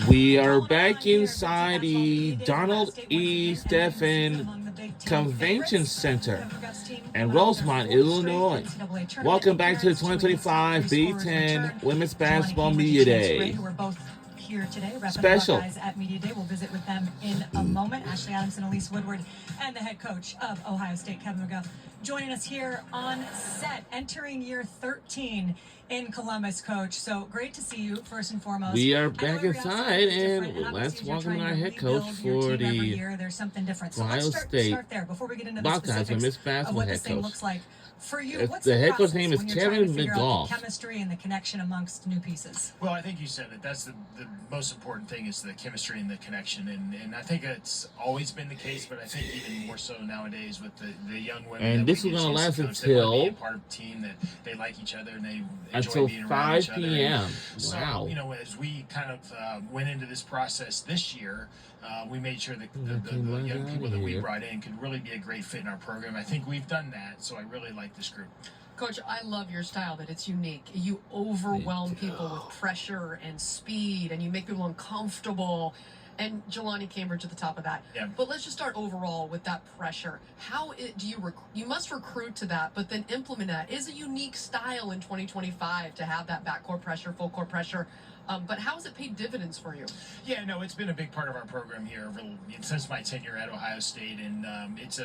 We are back inside the Donald E. Stephen Convention Center in Rosemont, Illinois. Welcome back to the 2025 Big Ten Women's Basketball Media Day. Here today, Special. Buckeyes at Media Day. We'll visit with them in a moment. Ashley Adams and Elise Woodward, and the head coach of Ohio State, Kevin McGuff, joining us here on set, entering year 13 in Columbus, Coach. So great to see you, first and foremost. We are back inside, and let's welcome our head coach for the Ohio State Buckeyes Women's Basketball head coach. Looks like for you, what's the head coach name is Kevin McGuff. Chemistry and the connection amongst new pieces. Well, I think you said it. That's the most important thing is the chemistry and the connection, and I think it's always been the case, but I think even more so nowadays with the young women. And this is going to last until be a part of the team that they like each other and they until enjoy being around each 5 other. p.m. So, wow. you know, as we kind of went into this process this year, we made sure that the young people that we brought in could really be a great fit in our program. I think we've done that, so I really like this group. Coach, I love your style, that it's unique. You overwhelm people with pressure and speed, and you make people uncomfortable. And Jelani Cambridge at the top of that. Yeah. But let's just start overall with that pressure. How do you you must recruit to that, but then implement that? Is a unique style in 2025 to have that backcourt pressure, full court pressure. But how has it paid dividends for you? Yeah, no, it's been a big part of our program here since my tenure at Ohio State, and it's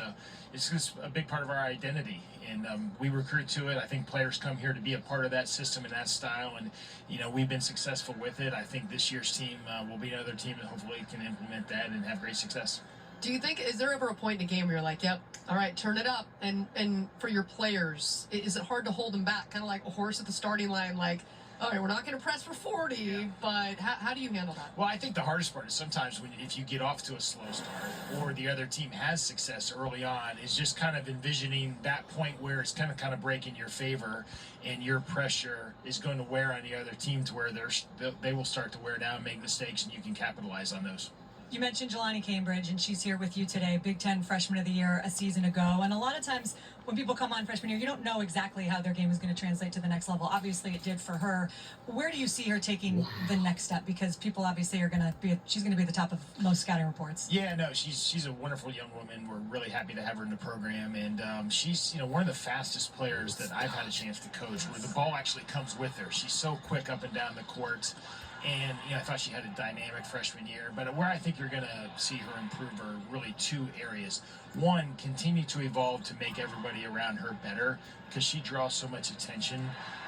just a big part of our identity. And we recruit to it. I think players come here to be a part of that system and that style, and you know we've been successful with it. I think this year's team will be another team that hopefully can implement that and have great success. Do you think, is there ever a point in a game where you're like, yep, all right, turn it up? And for your players, is it hard to hold them back, kind of like a horse at the starting line, like, all right, we're not going to press for 40, but how do you handle that? Well, I think the hardest part is sometimes if you get off to a slow start or the other team has success early on, is just kind of envisioning that point where it's kind of break in your favor and your pressure is going to wear on the other team to where they will start to wear down, make mistakes, and you can capitalize on those. You mentioned Jelani Cambridge, and she's here with you today, Big Ten Freshman of the Year a season ago. And a lot of times when people come on freshman year, you don't know exactly how their game is going to translate to the next level. Obviously, it did for her. Where do you see her taking the next step? Because people obviously are going to be, she's going to be at the top of most scouting reports. Yeah, no, she's a wonderful young woman. We're really happy to have her in the program, and she's one of the fastest players that I've had a chance to coach, where the ball actually comes with her. She's so quick up and down the court. And I thought she had a dynamic freshman year. But where I think you're going to see her improve are really two areas. One, continue to evolve to make everybody around her better, because she draws so much attention.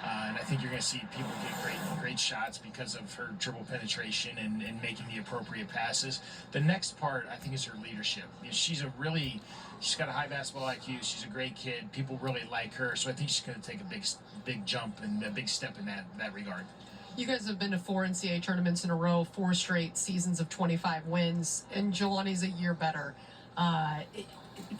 And I think you're going to see people get great shots because of her dribble penetration and making the appropriate passes. The next part, I think, is her leadership. She's got a high basketball IQ. She's a great kid. People really like her. So I think she's going to take a big jump and a big step in that regard. You guys have been to 4 NCAA tournaments in a row, 4 straight seasons of 25 wins, and Jelani's a year better.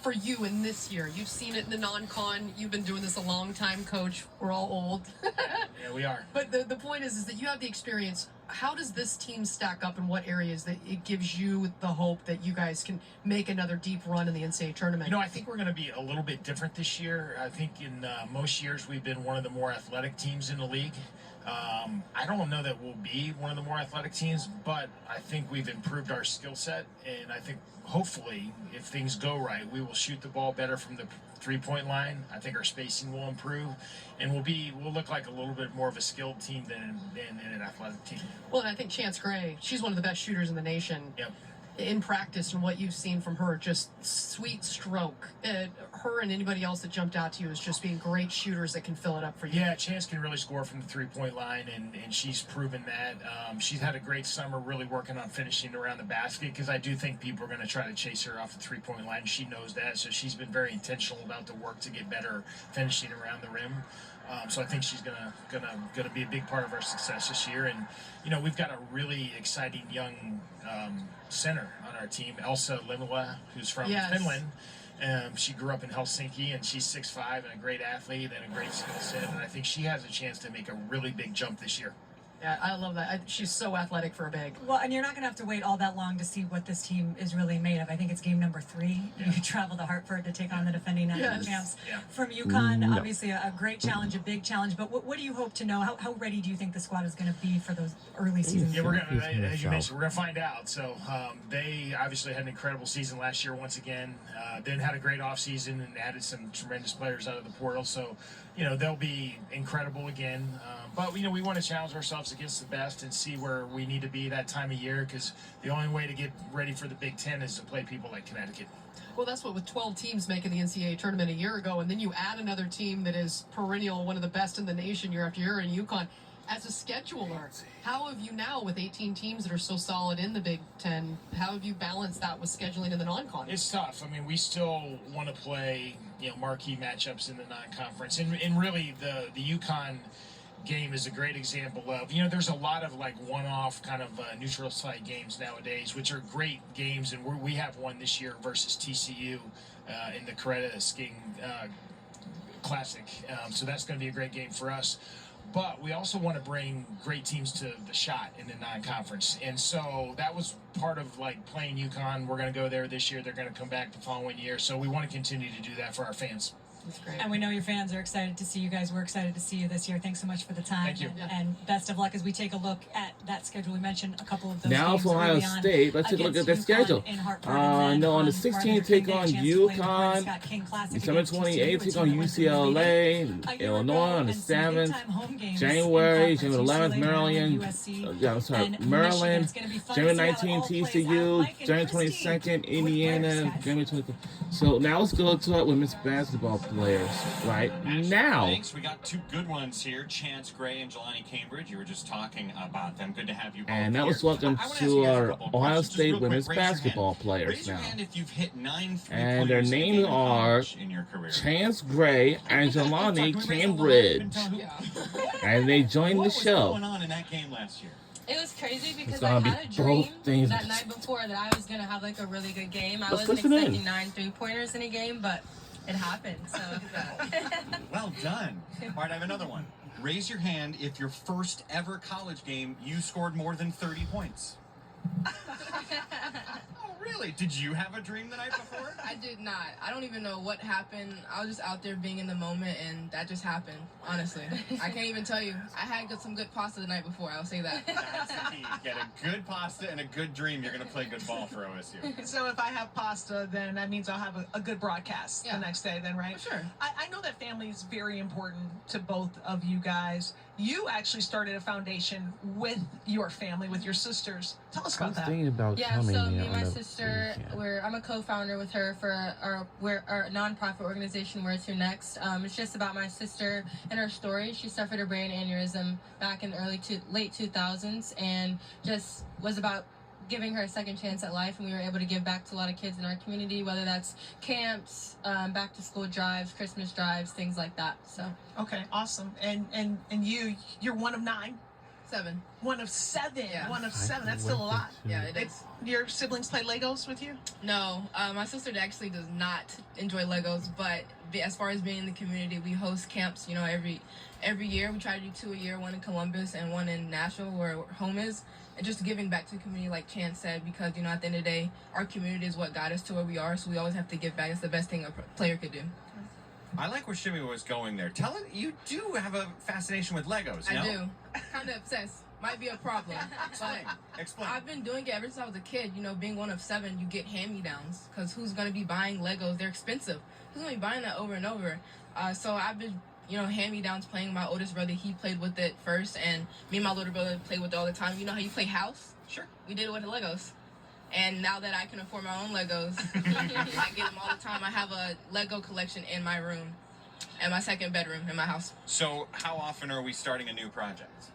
For you in this year, you've seen it in the non-con. You've been doing this a long time, Coach. We're all old. Yeah, we are. But the point is that you have the experience. How does this team stack up in what areas that it gives you the hope that you guys can make another deep run in the NCAA tournament? I think we're going to be a little bit different this year. I think in most years we've been one of the more athletic teams in the league. I don't know that we'll be one of the more athletic teams, but I think we've improved our skill set, and I think hopefully, if things go right, we will shoot the ball better from the three-point line. I think our spacing will improve, and we'll look like a little bit more of a skilled team than an athletic team. Well, and I think Chance Gray, she's one of the best shooters in the nation. Yep. In practice and what you've seen from her, just sweet stroke. Her and anybody else that jumped out to you as just being great shooters that can fill it up for you. Yeah, Chance can really score from the three-point line, and she's proven that. She's had a great summer really working on finishing around the basket, because I do think people are going to try to chase her off the three-point line. She knows that, so she's been very intentional about the work to get better finishing around the rim. So I think she's gonna be a big part of our success this year. And we've got a really exciting young center on our team, Elsa Limala, who's from Finland. She grew up in Helsinki, and she's 6'5" and a great athlete and a great skill set. And I think she has a chance to make a really big jump this year. Yeah, I love that. She's so athletic for a big. Well, and you're not going to have to wait all that long to see what this team is really made of. I think it's game number 3. Yeah. You travel to Hartford to take on the defending national champs Yeah. from UConn. No. Obviously, a great challenge, a big challenge. But what do you hope to know? How ready do you think the squad is going to be for those early seasons? Yeah, we're gonna, as you mentioned, we're gonna find out. So they obviously had an incredible season last year once again. Then had a great offseason and added some tremendous players out of the portal. So, they'll be incredible again. But we want to challenge ourselves against the best and see where we need to be that time of year, because the only way to get ready for the Big Ten is to play people like Connecticut. Well, that's what with 12 teams making the NCAA tournament a year ago, and then you add another team that is perennial, one of the best in the nation year after year in UConn. As a scheduler, how have you now, with 18 teams that are so solid in the Big Ten, how have you balanced that with scheduling in the non-con? It's tough. I mean, we still want to play, marquee matchups in the non-conference. And really, the UConn game is a great example of, there's a lot of one-off kind of neutral site games nowadays, which are great games. And we have one this year versus TCU in the Coretta Skiing Classic. So that's going to be a great game for us. But we also want to bring great teams to the shot in the non-conference. And so that was part of playing UConn. We're going to go there this year. They're going to come back the following year. So we want to continue to do that for our fans. That's great. And we know your fans are excited to see you guys. We're excited to see you this year. Thanks so much for the time. Thank you. And best of luck as we take a look at that schedule. We mentioned a couple of those Now games for Ohio early on State, let's take a look at their against schedule. UConn in Hartford, and No, on the then 16th, Martin take Luther on King Day chance to play the UConn. Prescott King Classic December against TCU, 28th, a take team on that went through the league UCLA. a year Illinois ago, on the and some 7th. big-time home games January, in January conference, 11th, UCLA, Maryland. USC, Yeah, I'm sorry, and Michigan. Maryland. It's gonna be fun to January see how it 19th, all plays out. TCU. Mike and January Christy, 22nd, quick Indiana. players, guys. January 23rd. So now let's go to it with Miss Basketball players right now. Thanks. We got two good ones here, Chance Gray and Jelani Cambridge. You were just talking about them. Good to have you both And that here. was welcome I wanna ask to you guys a our couple of Ohio questions. Just State real quick, women's raise your hand. basketball players Raise your now. hand if you've hit 9 And their three-pointers in a names game in are college in your career. Chance Gray and Jelani Can we raise the line Cambridge. and tell who- Yeah. And they joined What the was show. going on in that game last year? It was crazy because gonna I be had a both dream things. that night before that I was gonna have a really good game. I Let's wasn't listen expecting in. 9 3-pointers in a game, but it happened. So Well done. All right, I have another one. Raise your hand if your first ever college game you scored more than 30 points. Oh, really? Did you have a dream the night before? I did not. I don't even know what happened. I was just out there being in the moment, and that just happened, honestly. I can't even tell you. I had some good pasta the night before, I'll say that. That's the key. Get a good pasta and a good dream. You're going to play good ball for OSU. So if I have pasta, then that means I'll have a good broadcast Yeah. the next day then, right? For sure. I know that family is very important to both of you guys. You actually started a foundation with your family, with your sisters. Tell us I about was that. thinking about yeah, coming so in me and on my the sister, weekend. I'm a co-founder with her for our nonprofit organization Where To Next. It's just about my sister and her story. She suffered a brain aneurysm back in the late 2000s, and just was about giving her a second chance at life, and we were able to give back to a lot of kids in our community, whether that's camps, back to school drives, Christmas drives, things like that. So Okay, awesome. And you're one of 9? 7. One of 7. Yeah. One of 7. That's still a lot. Yeah, it is. Your siblings play Legos with you? No, my sister actually does not enjoy Legos, but as far as being in the community, we host camps, every year. We try to do 2 a year, one in Columbus and one in Nashville, where home is. And just giving back to the community, like Chance said, because, at the end of the day, our community is what got us to where we are, so we always have to give back. It's the best thing a player could do. I like where Shimmy was going there. Tell it, you do have a fascination with Legos, no? I do. Kind of obsessed. Might be a problem. But Explain. I've been doing it ever since I was a kid. Being one of 7, you get hand-me-downs, because who's going to be buying Legos? They're expensive. Who's going to be buying that over and over? So I've been, hand-me-downs playing. My oldest brother, he played with it first, and me and my little brother played with it all the time. You know how you play house? Sure. We did it with the Legos. And now that I can afford my own Legos, I get them all the time. I have a Lego collection in my room, and my second bedroom in my house. So how often are we starting a new project?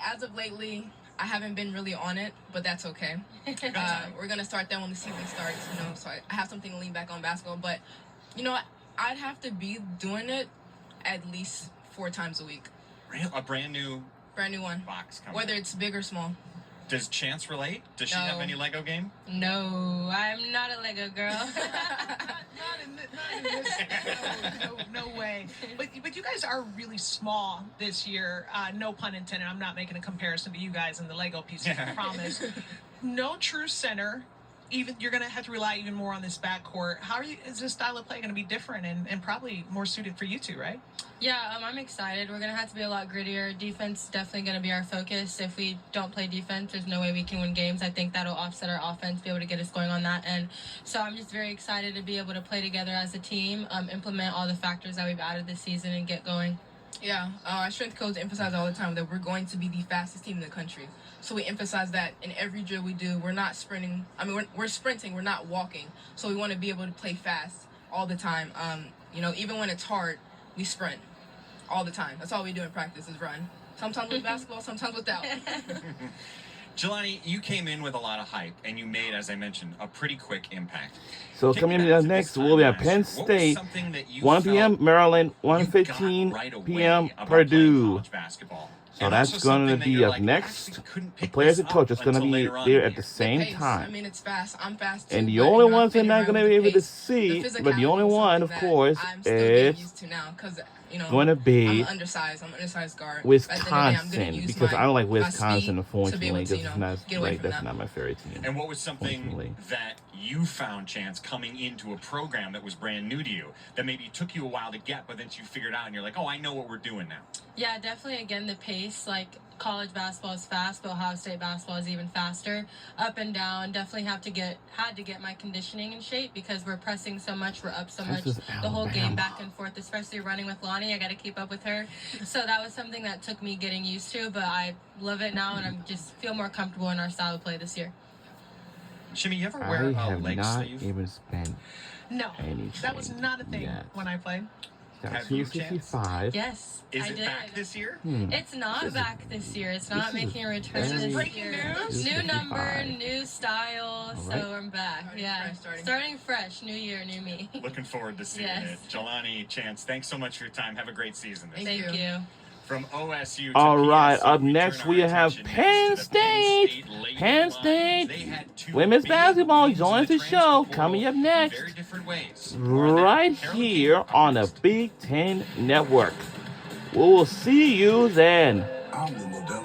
As of lately, I haven't been really on it, but that's okay. We're going to start that when the season starts, so I have something to lean back on basketball. But, I'd have to be doing it at least 4 times a week. A brand new Brand new one. box coming Whether out. it's big or small. Does Chance relate? Does she have No. any Lego game? No, I'm not a Lego girl. Not in this. No way. But you guys are really small this year. No pun intended. I'm not making a comparison to you guys and the Lego pieces. I promise. No true center. Even you're going to have to rely even more on this backcourt. Is this style of play going to be different and probably more suited for you two, right? Yeah, I'm excited. We're going to have to be a lot grittier. Defense definitely going to be our focus. If we don't play defense, there's no way we can win games. I think that'll offset our offense, be able to get us going on that end. So I'm just very excited to be able to play together as a team, implement all the factors that we've added this season and get going. Yeah, our strength coach emphasizes all the time that we're going to be the fastest team in the country. So we emphasize that in every drill we do. We're not sprinting. I mean, we're sprinting. We're not walking. So we want to be able to play fast all the time. Even when it's hard, we sprint all the time. That's all we do in practice is run. Sometimes with basketball, sometimes without. Jelani, you came in with a lot of hype, and you made, as I mentioned, a pretty quick impact. So Take coming me back up to next, this time we'll be at last Penn year. What was State, something that you 1 felt p.m. Maryland, you got 1:15 right away p.m. about Purdue. playing college basketball? So And that's also going to something that be you're up like, I next. actually couldn't The pick players this and coach up is going to until be later on there in at the year. same pace. I time. mean, it's fast. I'm fast too. And the but, only I've ones they're been not around going to with be the able to pace. see, The but the only physicality is one, something of that course, I'm still getting is used to now because going to I'm be undersized. I'm an undersized guard. At the end of the day, I'm Wisconsin, gonna use because I don't like my Wisconsin, speed to be unfortunately, able because to, it's not get away right. from That's that. not my favorite team. And what was something Unfortunately. that you found, Chance, coming into a program that was brand new to you, that maybe took you a while to get, but then you figured out and you're like, oh, I know what we're doing now? Yeah, definitely. Again, the pace, like college basketball is fast, but Ohio State basketball is even faster. Up and down. Definitely had to get my conditioning in shape because we're pressing so much, we're up so much. Texas, The whole game Alabama. back and forth, especially running with Lonnie. I got to keep up with her. So that was something that took me getting used to, but I love it now and I'm just feel more comfortable in our style of play this year. Shimmy, you ever I wear a have leg not sleeve? even spent No. anything That was not a thing yet. when I played. Got Have you, Chance? 265. Yes, Is I it did. back this year? It's not back this year. It's not this is making a return very- this breaking year. news? New number, 255. new style. Alright. So I'm back. Starting Yeah, fresh, starting fresh. New year, new me. Looking forward to seeing Yes. it. Jelani, Chance, thanks so much for your time. Have a great season this Thank year. Thank you. From OSU to All right, PSU, up we next turn we our have attention Penn next to the Penn State. Lady Penn Lions. State They had two women's big basketball wins in joins the transfer show. portal Coming up in next, very different ways. More on that. right Carolyn here King, up on the next. Big Ten Network. We will see you then. I'm the Modelo